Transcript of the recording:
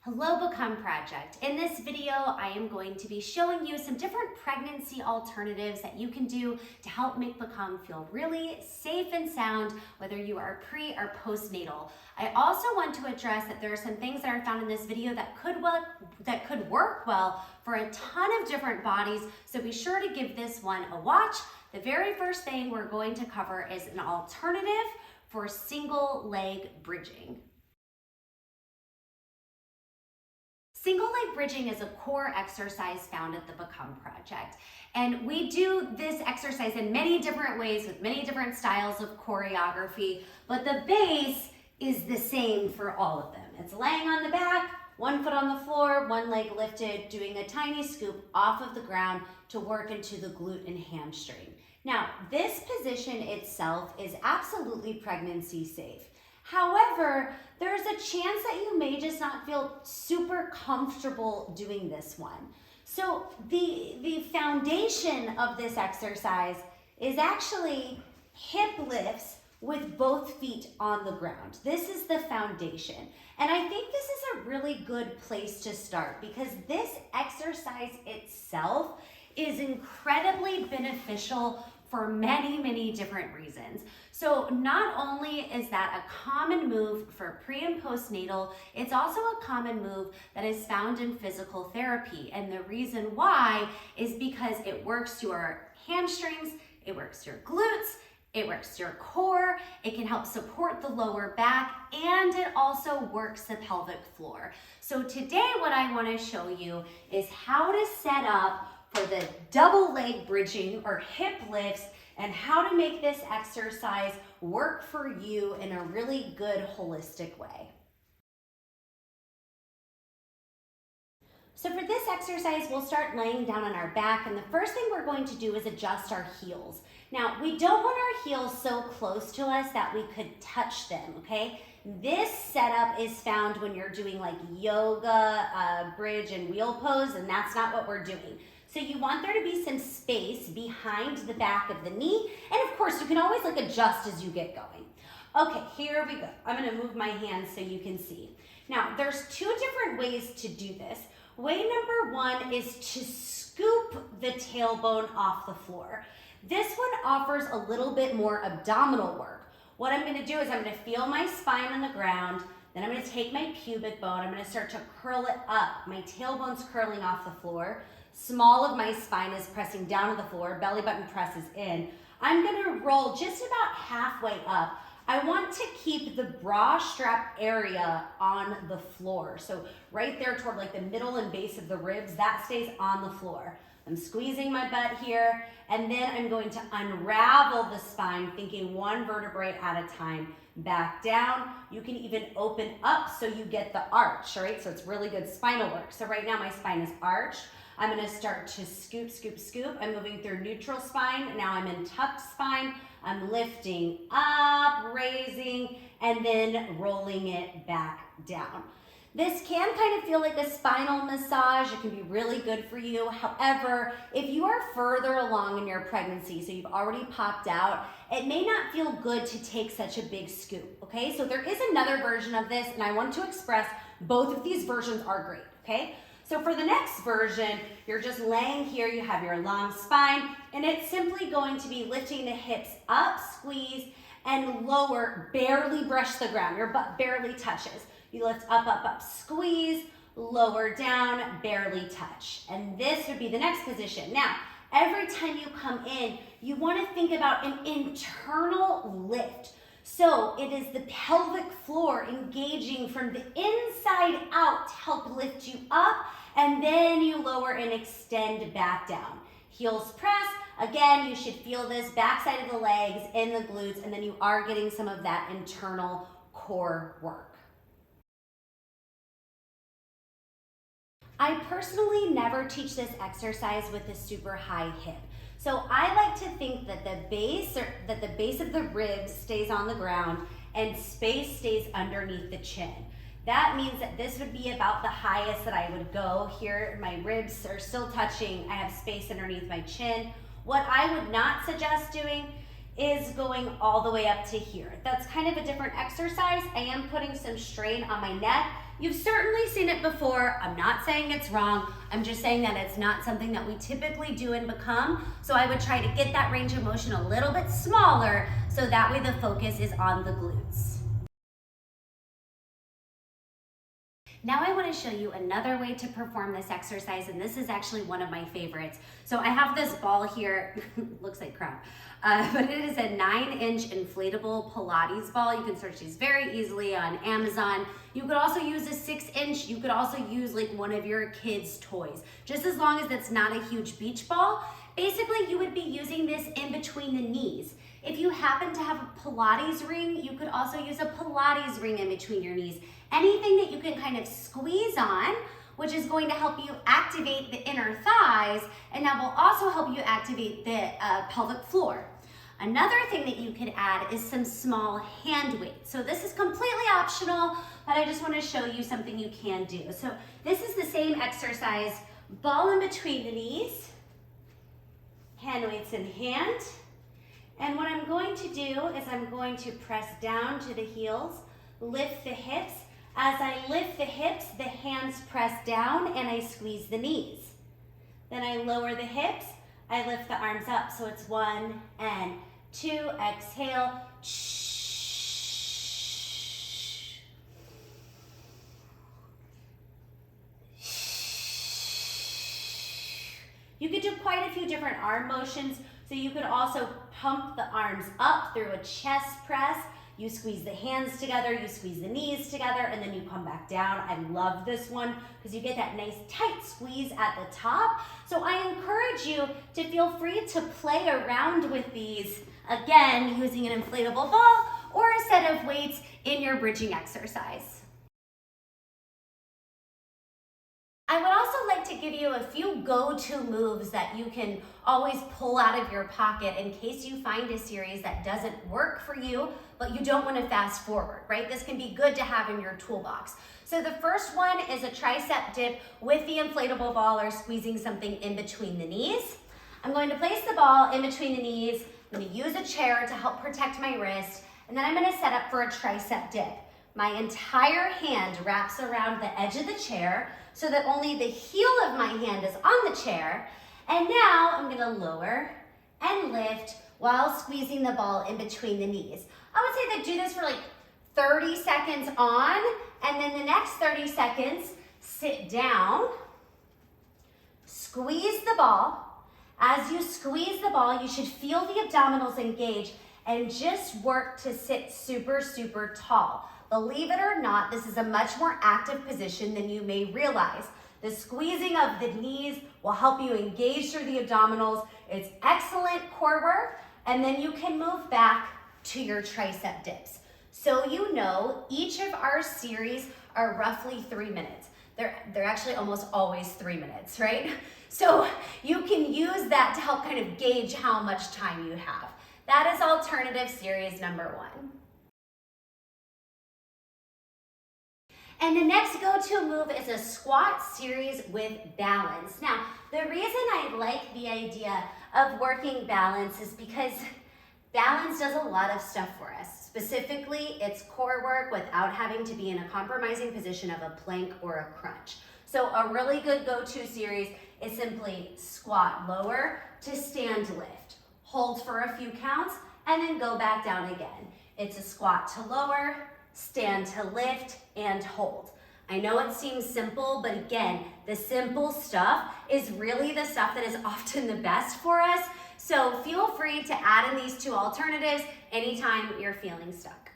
Hello, Become Project. In this video, I am going to be showing you some different pregnancy alternatives that you can do to help make Become feel really safe and sound, whether you are pre or postnatal. I also want to address that there are some things that are found in this video that could work well for a ton of different bodies, so be sure to give this one a watch. The very first thing we're going to cover is an alternative for single leg bridging. Single leg bridging is a core exercise found at the Become Project. And we do this exercise in many different ways with many different styles of choreography, but the base is the same for all of them. It's laying on the back, one foot on the floor, one leg lifted, doing a tiny scoop off of the ground to work into the glute and hamstring. Now, this position itself is absolutely pregnancy safe. However, there's a chance that you may just not feel super comfortable doing this one. So the foundation of this exercise is actually hip lifts with both feet on the ground. This is the foundation. And I think this is a really good place to start because this exercise itself is incredibly beneficial for many different reasons. So not only is that a common move for pre and postnatal, it's also a common move that is found in physical therapy. And the reason why is because it works your hamstrings, it works your glutes, it works your core, it can help support the lower back, and it also works the pelvic floor. So today what I want to show you is how to set up for the double leg bridging or hip lifts and how to make this exercise work for you in a really good holistic way. So for this exercise, we'll start laying down on our back, and the first thing we're going to do is adjust our heels. Now, we don't want our heels so close to us that we could touch them, okay? This setup is found when you're doing like yoga, bridge and wheel pose, and that's not what we're doing. So you want there to be some space behind the back of the knee, and of course you can always adjust as you get going. Okay, here we go. I'm gonna move my hands so you can see. Now, there's two different ways to do this. Way number one is to scoop the tailbone off the floor. This one offers a little bit more abdominal work. What I'm gonna do is I'm gonna feel my spine on the ground, then I'm gonna take my pubic bone, I'm gonna start to curl it up. My tailbone's curling off the floor. Small of my spine is pressing down to the floor, belly button presses in. I'm gonna roll just about halfway up. I want to keep the bra strap area on the floor. So right there toward the middle and base of the ribs, that stays on the floor. I'm squeezing my butt here, and then I'm going to unravel the spine, thinking one vertebrae at a time. Back down. You can even open up so you get the arch, all right? So it's really good spinal work. So right now my spine is arched. I'm gonna start to scoop, scoop, scoop. I'm moving through neutral spine. Now I'm in tucked spine. I'm lifting up, raising, and then rolling it back down. This can kind of feel like a spinal massage. It can be really good for you. However, if you are further along in your pregnancy, so you've already popped out, it may not feel good to take such a big scoop, okay? So there is another version of this, and I want to express both of these versions are great, okay? So for the next version, you're just laying here, you have your long spine, and it's simply going to be lifting the hips up, squeeze, and lower, barely brush the ground. Your butt barely touches. You lift up, up, up, squeeze, lower down, barely touch. And this would be the next position. Now, every time you come in, you want to think about an internal lift. So it is the pelvic floor engaging from the inside out to help lift you up, and then you lower and extend back down. Heels press. Again, you should feel this backside of the legs in the glutes, and then you are getting some of that internal core work. I personally never teach this exercise with a super high hip. So I like to think that the base of the ribs stays on the ground and space stays underneath the chin. That means that this would be about the highest that I would go. Here, my ribs are still touching. I have space underneath my chin. What I would not suggest doing is going all the way up to here. That's kind of a different exercise. I am putting some strain on my neck You've certainly seen it before. I'm not saying it's wrong. I'm just saying that it's not something that we typically do in Become. So I would try to get that range of motion a little bit smaller so that way the focus is on the glutes. Now I want to show you another way to perform this exercise, and this is actually one of my favorites. So I have this ball here, looks like crap, but it is a 9-inch inflatable Pilates ball. You can search these very easily on Amazon. You could also use a 6-inch. You could also use like one of your kids' toys, just as long as it's not a huge beach ball. Basically, you would be using this in between the knees. If you happen to have a Pilates ring, you could also use a Pilates ring in between your knees. Anything that you can kind of squeeze on, which is going to help you activate the inner thighs, and that will also help you activate the pelvic floor. Another thing that you could add is some small hand weights. So this is completely optional, but I just want to show you something you can do. So this is the same exercise, ball in between the knees, hand weights in hand. And what I'm going to do is I'm going to press down to the heels, lift the hips. As I lift the hips, the hands press down and I squeeze the knees. Then I lower the hips, I lift the arms up. So it's 1 and 2, exhale. You could do quite a few different arm motions. So you could also pump the arms up through a chest press. You squeeze the hands together, you squeeze the knees together, and then you come back down. I love this one because you get that nice tight squeeze at the top. So I encourage you to feel free to play around with these, again, using an inflatable ball or a set of weights in your bridging exercise. I would also like to give you a few go-to moves that you can always pull out of your pocket in case you find a series that doesn't work for you, but you don't want to fast forward, right? This can be good to have in your toolbox. So the first one is a tricep dip with the inflatable ball or squeezing something in between the knees. I'm going to place the ball in between the knees. I'm going to use a chair to help protect my wrist, and then I'm going to set up for a tricep dip. My entire hand wraps around the edge of the chair so that only the heel of my hand is on the chair. And now I'm gonna lower and lift while squeezing the ball in between the knees. I would say that do this for like 30 seconds on, and then the next 30 seconds, sit down, squeeze the ball. As you squeeze the ball, you should feel the abdominals engage and just work to sit super, super tall. Believe it or not, this is a much more active position than you may realize. The squeezing of the knees will help you engage through the abdominals. It's excellent core work, and then you can move back to your tricep dips. So you know, each of our series are roughly 3 minutes. They're actually almost always 3 minutes, right? So you can use that to help kind of gauge how much time you have. That is alternative series number 1. And the next go-to move is a squat series with balance. Now, the reason I like the idea of working balance is because balance does a lot of stuff for us. Specifically, it's core work without having to be in a compromising position of a plank or a crunch. So a really good go-to series is simply squat lower to stand lift. Hold for a few counts and then go back down again. It's a squat to lower, stand to lift, and hold. I know it seems simple, but again, the simple stuff is really the stuff that is often the best for us. So feel free to add in these 2 alternatives anytime you're feeling stuck.